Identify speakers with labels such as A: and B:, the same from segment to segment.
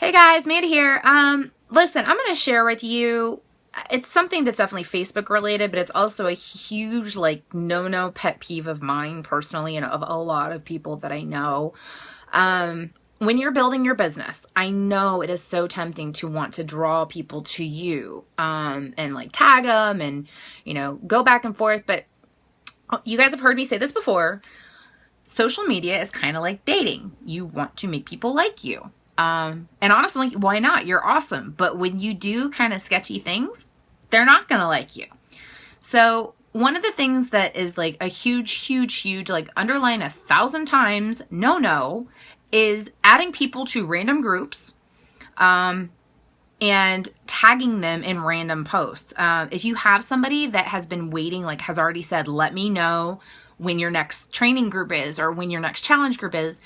A: Hey guys, Mandy here. Listen, I'm going to share with you, it's something that's definitely Facebook related, but it's also a huge, no pet peeve of mine personally and of a lot of people that I know. When you're building your business, I know it is so tempting to want to draw people to you, and tag them and, go back and forth. But you guys have heard me say this before. Social media is kind of like dating. You want to make people like you. And honestly, why not? You're awesome. But when you do kind of sketchy things, they're not going to like you. So one of the things that is like a huge, underline 1,000 times, no, is adding people to random groups, and tagging them in random posts. If you have somebody that has been waiting, has already said, let me know when your next training group is or when your next challenge group is,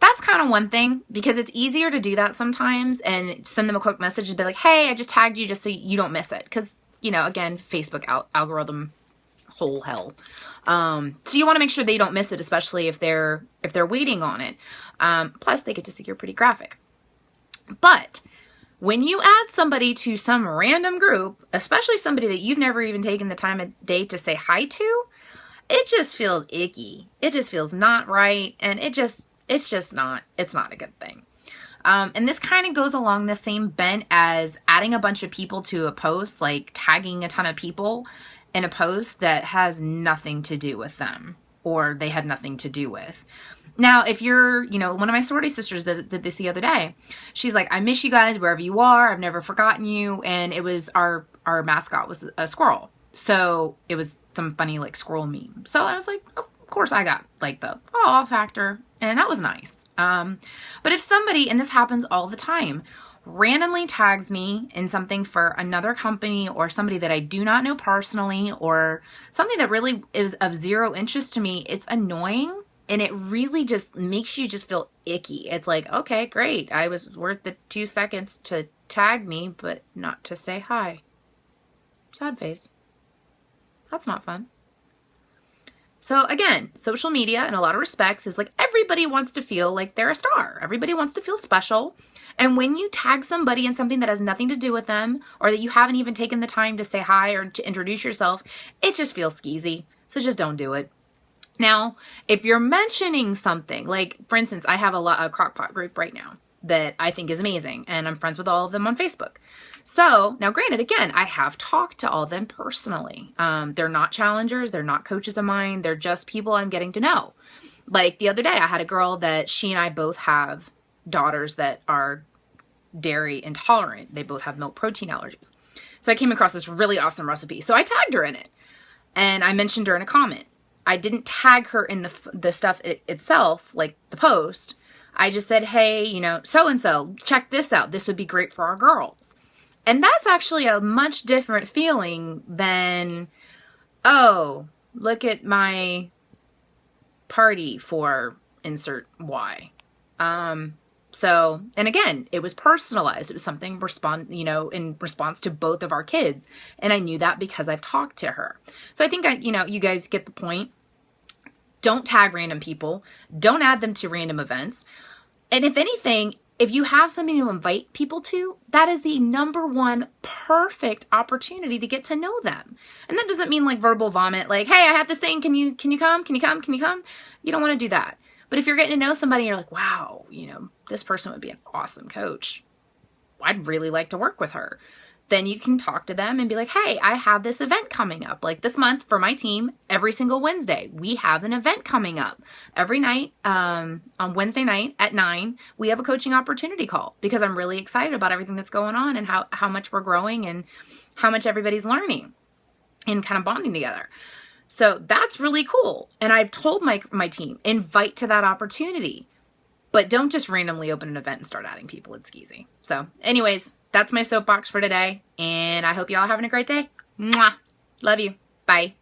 A: that's kind of one thing, because it's easier to do that sometimes and send them a quick message and be like, hey, I just tagged you just so you don't miss it. Because, again, Facebook algorithm, whole hell. So you want to make sure they don't miss it, especially if they're waiting on it. Plus, they get to see your pretty graphic. But when you add somebody to some random group, especially somebody that you've never even taken the time of day to say hi to, it just feels icky. It just feels not right. And it's not a good thing. And this kind of goes along the same bent as adding a bunch of people to a post, like tagging a ton of people in a post that has nothing to do with them or they had nothing to do with. Now, if you're, one of my sorority sisters that did this the other day, she's like, I miss you guys wherever you are. I've never forgotten you. And it was our mascot was a squirrel. So it was some funny squirrel meme. So I was like, of course I got the aw factor, and that was nice. But if somebody, and this happens all the time, randomly tags me in something for another company or somebody that I do not know personally or something that really is of zero interest to me, it's annoying. And it really just makes you just feel icky. It's like, okay, great. I was worth the 2 seconds to tag me, but not to say hi. Sad face. That's not fun. So again, social media in a lot of respects is everybody wants to feel like they're a star. Everybody wants to feel special. And when you tag somebody in something that has nothing to do with them or that you haven't even taken the time to say hi or to introduce yourself, it just feels skeezy. So just don't do it. Now, if you're mentioning something, for instance, I have a crockpot group right now that I think is amazing, and I'm friends with all of them on Facebook. So now granted, again, I have talked to all of them personally. They're not challengers. They're not coaches of mine. They're just people I'm getting to know. The other day, I had a girl that she and I both have daughters that are dairy intolerant. They both have milk protein allergies. So I came across this really awesome recipe. So I tagged her in it, and I mentioned her in a comment. I didn't tag her in the stuff itself, the post. I just said, hey, so-and-so, check this out. This would be great for our girls. And that's actually a much different feeling than, oh, look at my party for insert Y. So, and again, it was personalized. It was something in response to both of our kids. And I knew that because I've talked to her. So I think you guys get the point. Don't tag random people. Don't add them to random events. And if anything, if you have something to invite people to, that is the number one perfect opportunity to get to know them. And that doesn't mean verbal vomit, hey, I have this thing. Can you come? Can you come? Can you come? You don't want to do that. But if you're getting to know somebody, you're like, wow, this person would be an awesome coach. I'd really like to work with her. Then you can talk to them and be like, hey, I have this event coming up. This month for my team, every single Wednesday, we have an event coming up. Every night, on Wednesday night at 9, we have a coaching opportunity call because I'm really excited about everything that's going on and how much we're growing and how much everybody's learning and kind of bonding together. So that's really cool. And I've told my team, invite to that opportunity. But don't just randomly open an event and start adding people. It's skeezy. So anyways, that's my soapbox for today. And I hope y'all are having a great day. Mwah. Love you. Bye.